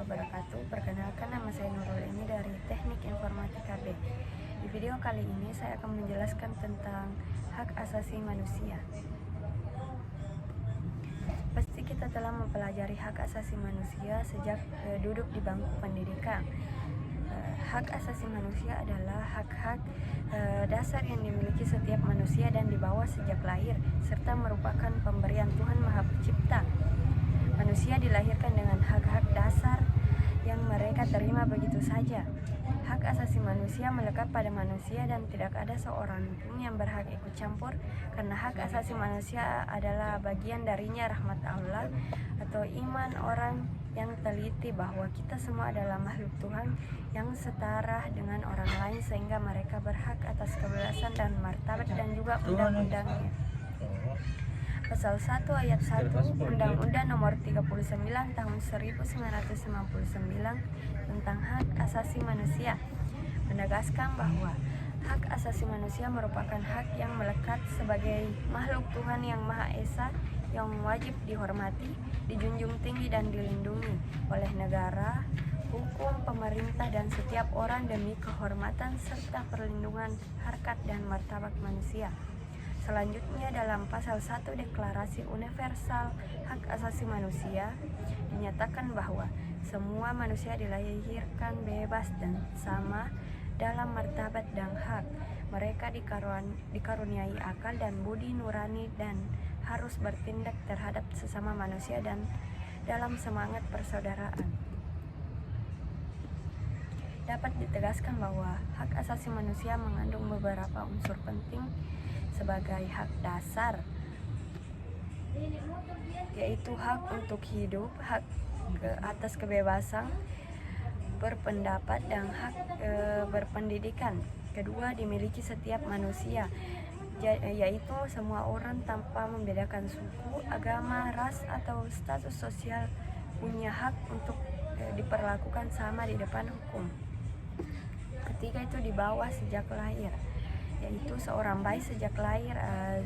wabarakatuh. Perkenalkan, nama saya Nurul ini dari Teknik Informatika B. Di video kali ini saya akan menjelaskan tentang hak asasi manusia. Pasti kita telah mempelajari hak asasi manusia sejak duduk di bangku pendidikan. Hak asasi manusia adalah hak-hak dasar yang dimiliki setiap manusia dan dibawa sejak lahir, serta merupakan pemberian Tuhan Maha Pencipta. Manusia dilahirkan dengan hak-hak dasar yang mereka terima begitu saja. Hak asasi manusia melekat pada manusia dan tidak ada seorang pun yang berhak ikut campur, karena hak asasi manusia adalah bagian darinya rahmat Allah atau iman orang yang teliti bahwa kita semua adalah makhluk Tuhan yang setara dengan orang lain, sehingga mereka berhak atas kebebasan dan martabat dan juga undang-undangnya. Pasal 1 ayat 1 Undang-Undang Nomor 39 Tahun 1999 tentang Hak Asasi Manusia menegaskan bahwa hak asasi manusia merupakan hak yang melekat sebagai makhluk Tuhan yang Maha Esa, yang wajib dihormati, dijunjung tinggi dan dilindungi oleh negara, hukum, pemerintah, dan setiap orang demi kehormatan serta perlindungan harkat dan martabat manusia. Selanjutnya, dalam pasal 1 Deklarasi Universal Hak Asasi Manusia dinyatakan bahwa semua manusia dilahirkan bebas dan sama dalam martabat dan hak. Mereka dikaruniai akal dan budi nurani dan harus bertindak terhadap sesama manusia dan dalam semangat persaudaraan. Dapat ditegaskan bahwa hak asasi manusia mengandung beberapa unsur penting sebagai hak dasar, yaitu hak untuk hidup, hak atas kebebasan berpendapat, dan hak berpendidikan. Kedua, dimiliki setiap manusia, yaitu semua orang tanpa membedakan suku, agama, ras, atau status sosial punya hak untuk diperlakukan sama di depan hukum. Ketiga, itu dibawa sejak lahir, yaitu seorang bayi sejak lahir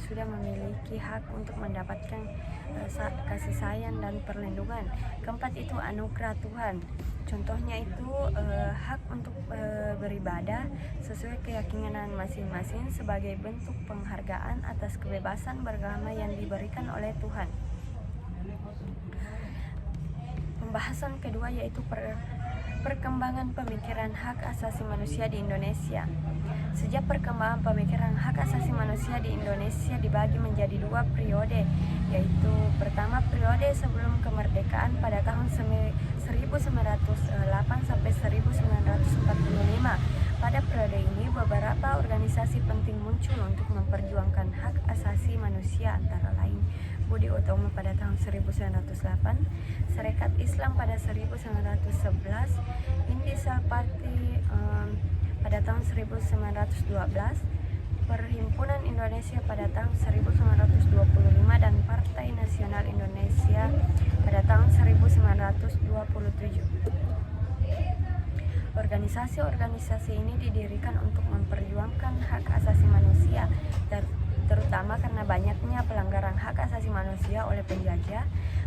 sudah memiliki hak untuk mendapatkan kasih sayang dan perlindungan. Keempat, itu anugerah Tuhan. Contohnya itu hak untuk beribadah sesuai keyakinan masing-masing sebagai bentuk penghargaan atas kebebasan beragama yang diberikan oleh Tuhan. Pembahasan kedua yaitu perkembangan pemikiran hak asasi manusia di Indonesia. Sejak perkembangan pemikiran hak asasi manusia di Indonesia dibagi menjadi dua periode, yaitu pertama periode sebelum kemerdekaan pada tahun 1908 sampai 1945. Pada periode ini beberapa organisasi penting muncul untuk memperjuangkan hak asasi manusia, antara lain Budi Utomo pada tahun 1908, Serikat Islam pada 1911, Indisal Party pada tahun 1912, Perhimpunan Indonesia pada tahun 1925, dan Partai Nasional Indonesia pada tahun 1927. Organisasi-organisasi ini didirikan untuk memperjuangkan hak asasi manusia, terutama karena banyaknya pelanggaran hak asasi manusia oleh penjajah.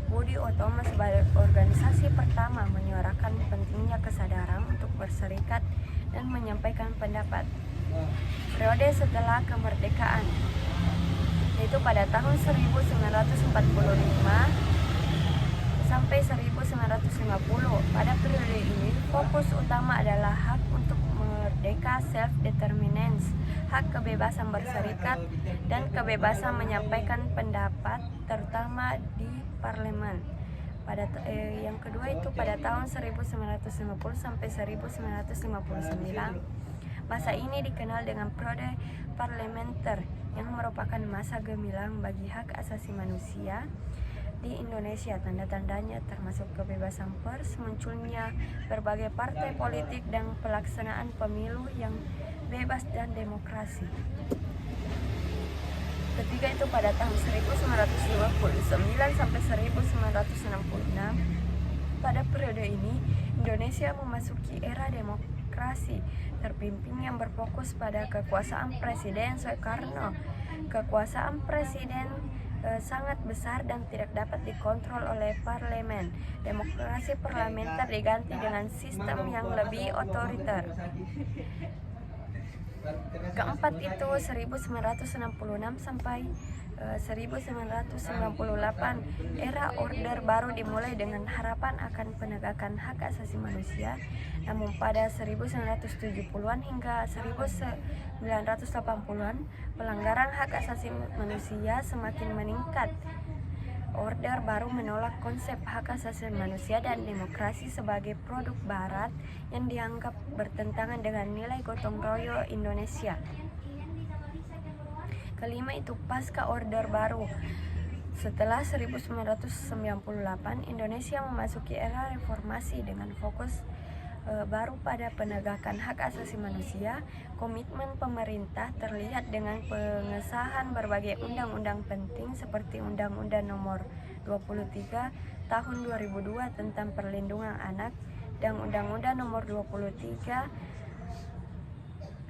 Budi Utomo sebagai organisasi pertama menyuarakan pentingnya kesadaran untuk berserikat dan menyampaikan pendapat. Periode setelah kemerdekaan, yaitu pada tahun 1945 sampai 1950. Pada periode ini fokus utama adalah hak untuk merdeka, self-determinance, hak kebebasan berserikat, dan kebebasan menyampaikan pendapat, terutama di parlemen. Yang kedua itu pada tahun 1950 sampai 1959. Masa ini dikenal dengan periode parlementer, yang merupakan masa gemilang bagi hak asasi manusia di Indonesia. Tanda-tandanya termasuk kebebasan pers, munculnya berbagai partai politik, dan pelaksanaan pemilu yang bebas dan demokrasi. Ketiga itu pada tahun 1959 sampai 1966. Pada periode ini Indonesia memasuki era demokrasi terpimpin yang berfokus pada kekuasaan Presiden Soekarno. Kekuasaan Presiden sangat besar dan tidak dapat dikontrol oleh parlemen. Demokrasi parlementer diganti dengan sistem yang lebih otoriter. Keempat itu 1966 sampai 1998, era Orde Baru dimulai dengan harapan akan penegakan hak asasi manusia. Namun pada 1970-an hingga 1980-an, pelanggaran hak asasi manusia semakin meningkat. Orde Baru menolak konsep hak asasi manusia dan demokrasi sebagai produk Barat yang dianggap bertentangan dengan nilai gotong royong Indonesia. Kelima itu pasca Orde Baru. Setelah 1998, Indonesia memasuki era reformasi dengan fokus baru pada penegakan hak asasi manusia. Komitmen pemerintah terlihat dengan pengesahan berbagai undang-undang penting seperti Undang-Undang Nomor 23 Tahun 2002 tentang Perlindungan Anak dan Undang-Undang Nomor 23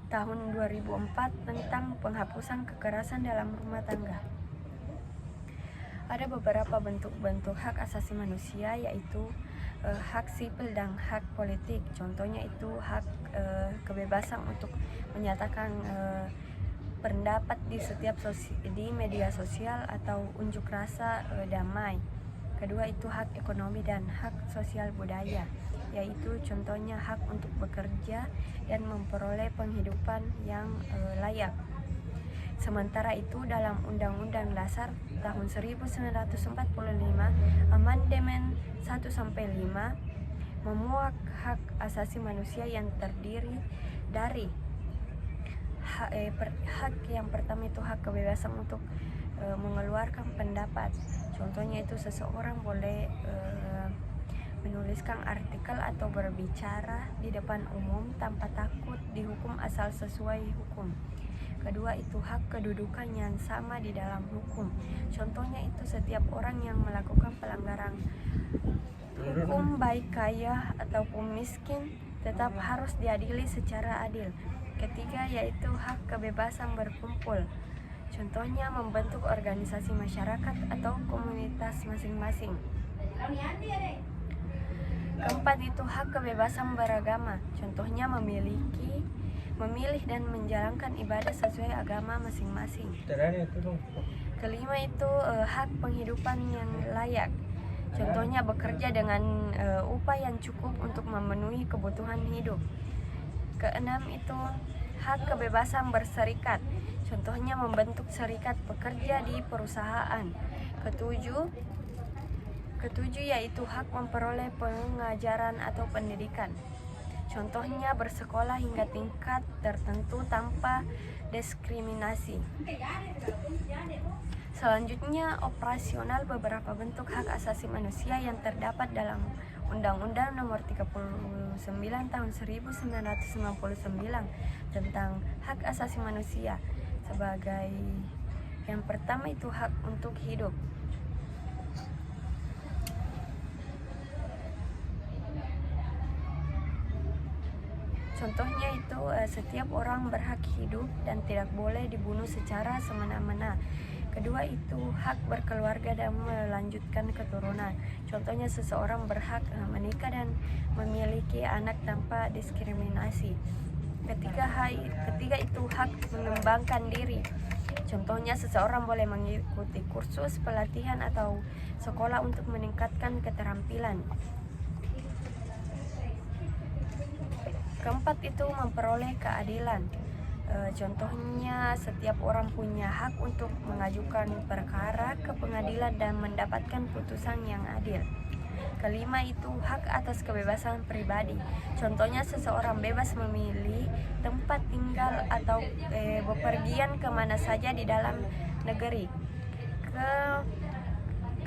Tahun 2004 tentang penghapusan kekerasan dalam rumah tangga. Ada beberapa bentuk-bentuk hak asasi manusia, yaitu hak sipil dan hak politik. Contohnya itu hak kebebasan untuk menyatakan pendapat di di media sosial atau unjuk rasa damai. Kedua itu hak ekonomi dan hak sosial budaya, yaitu contohnya hak untuk bekerja dan memperoleh penghidupan yang layak. Sementara itu dalam Undang-Undang Dasar tahun 1945, Amandemen 1-5 memuat hak asasi manusia yang terdiri dari hak yang pertama itu hak kebebasan untuk mengeluarkan pendapat. Contohnya itu seseorang boleh menuliskan artikel atau berbicara di depan umum tanpa takut dihukum asal sesuai hukum. Kedua itu hak kedudukan yang sama di dalam hukum. Contohnya itu setiap orang yang melakukan pelanggaran hukum baik kaya ataupun miskin tetap harus diadili secara adil. Ketiga yaitu hak kebebasan berkumpul. Contohnya membentuk organisasi masyarakat atau komunitas masing-masing. Keempat itu hak kebebasan beragama. Contohnya memilih dan menjalankan ibadah sesuai agama masing-masing. Kelima itu hak penghidupan yang layak. Contohnya bekerja dengan upah yang cukup untuk memenuhi kebutuhan hidup. Keenam itu hak kebebasan berserikat. Contohnya membentuk serikat pekerja di perusahaan. Ketujuh yaitu hak memperoleh pengajaran atau pendidikan. Contohnya bersekolah hingga tingkat tertentu tanpa diskriminasi. Selanjutnya, operasional beberapa bentuk hak asasi manusia yang terdapat dalam Undang-Undang Nomor 39 Tahun 1999 tentang hak asasi manusia. Sebagai yang pertama itu hak untuk hidup. Contohnya itu setiap orang berhak hidup dan tidak boleh dibunuh secara semena-mena. Kedua itu hak berkeluarga dan melanjutkan keturunan. Contohnya seseorang berhak menikah dan memiliki anak tanpa diskriminasi. Ketiga itu hak mengembangkan diri. Contohnya seseorang boleh mengikuti kursus, pelatihan atau sekolah untuk meningkatkan keterampilan. Keempat itu memperoleh keadilan. Contohnya setiap orang punya hak untuk mengajukan perkara ke pengadilan dan mendapatkan putusan yang adil. Kelima itu hak atas kebebasan pribadi. Contohnya seseorang bebas memilih tempat tinggal atau bepergian kemana saja di dalam negeri.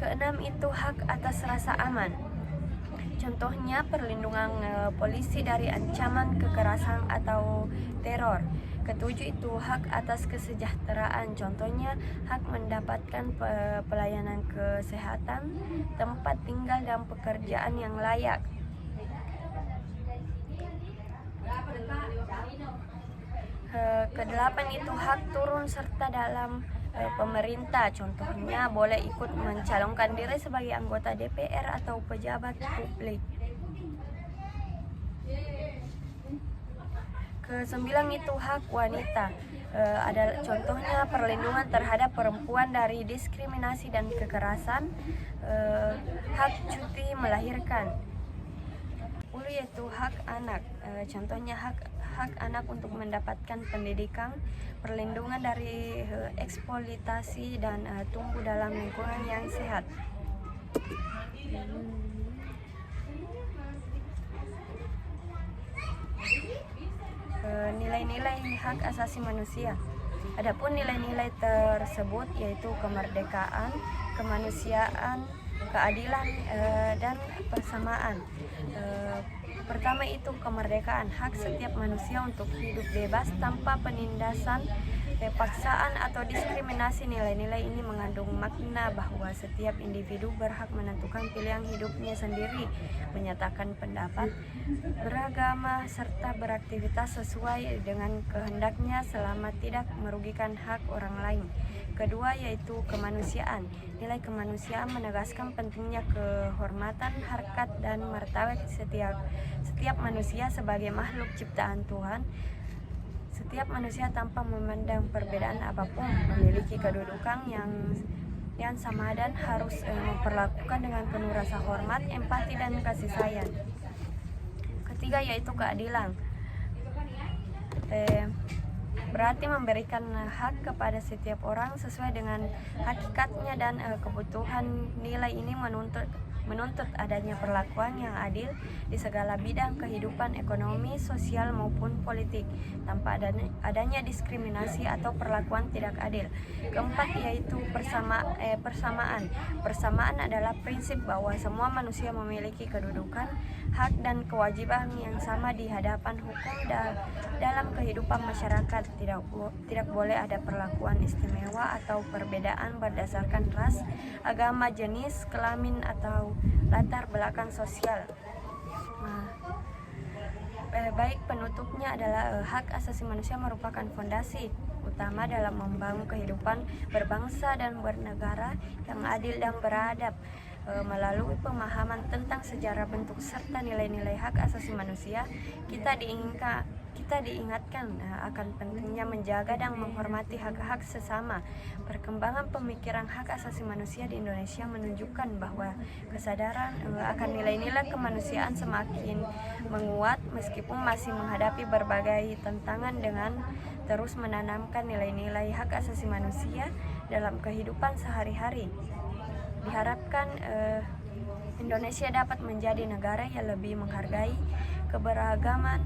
Keenam itu hak atas rasa aman. Contohnya perlindungan polisi dari ancaman kekerasan atau teror. Ketujuh itu hak atas kesejahteraan. Contohnya hak mendapatkan pelayanan kesehatan, tempat tinggal dan pekerjaan yang layak. Kedelapan itu hak turun serta dalam pemerintah, contohnya boleh ikut mencalonkan diri sebagai anggota DPR atau pejabat publik. Kesembilan itu hak wanita. Ada contohnya perlindungan terhadap perempuan dari diskriminasi dan kekerasan, hak cuti melahirkan. 10 yaitu hak anak. Contohnya hak anak untuk mendapatkan pendidikan, perlindungan dari eksploitasi dan tumbuh dalam lingkungan yang sehat. Nilai-nilai hak asasi manusia. Adapun nilai-nilai tersebut yaitu kemerdekaan, kemanusiaan, keadilan, dan persamaan. Pertama itu kemerdekaan, hak setiap manusia untuk hidup bebas tanpa penindasan, paksaan atau diskriminasi. Nilai-nilai ini mengandung makna bahwa setiap individu berhak menentukan pilihan hidupnya sendiri, menyatakan pendapat, beragama, serta beraktivitas sesuai dengan kehendaknya selama tidak merugikan hak orang lain. Kedua yaitu kemanusiaan. Nilai kemanusiaan menegaskan pentingnya kehormatan, harkat, dan martabat setiap manusia sebagai makhluk ciptaan Tuhan. Setiap manusia tanpa memandang perbedaan apapun memiliki kedudukan yang sama dan harus memperlakukan dengan penuh rasa hormat, empati, dan kasih sayang. Ketiga yaitu keadilan. Berarti memberikan hak kepada setiap orang sesuai dengan hakikatnya dan kebutuhan. Nilai ini menuntut adanya perlakuan yang adil di segala bidang kehidupan ekonomi, sosial maupun politik, tanpa adanya diskriminasi atau perlakuan tidak adil. Keempat yaitu persamaan. Persamaan adalah prinsip bahwa semua manusia memiliki kedudukan, hak, dan kewajiban yang sama di hadapan hukum dalam kehidupan masyarakat. Tidak boleh ada perlakuan istimewa atau perbedaan berdasarkan ras, agama, jenis kelamin, atau latar belakang sosial. Baik penutupnya adalah hak asasi manusia merupakan fondasi utama dalam membangun kehidupan berbangsa dan bernegara yang adil dan beradab. Melalui pemahaman tentang sejarah, bentuk, serta nilai-nilai hak asasi manusia, kita diingatkan akan pentingnya menjaga dan menghormati hak-hak sesama. Perkembangan pemikiran hak asasi manusia di Indonesia menunjukkan bahwa kesadaran akan nilai-nilai kemanusiaan semakin menguat meskipun masih menghadapi berbagai tantangan. Dengan terus menanamkan nilai-nilai hak asasi manusia dalam kehidupan sehari-hari, diharapkan Indonesia dapat menjadi negara yang lebih menghargai keberagaman,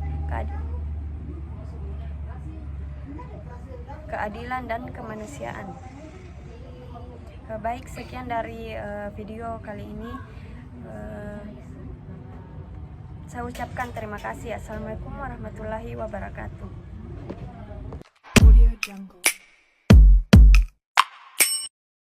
keadilan, dan kemanusiaan. Baik, sekian dari video kali ini. Saya ucapkan terima kasih. Assalamualaikum warahmatullahi wabarakatuh.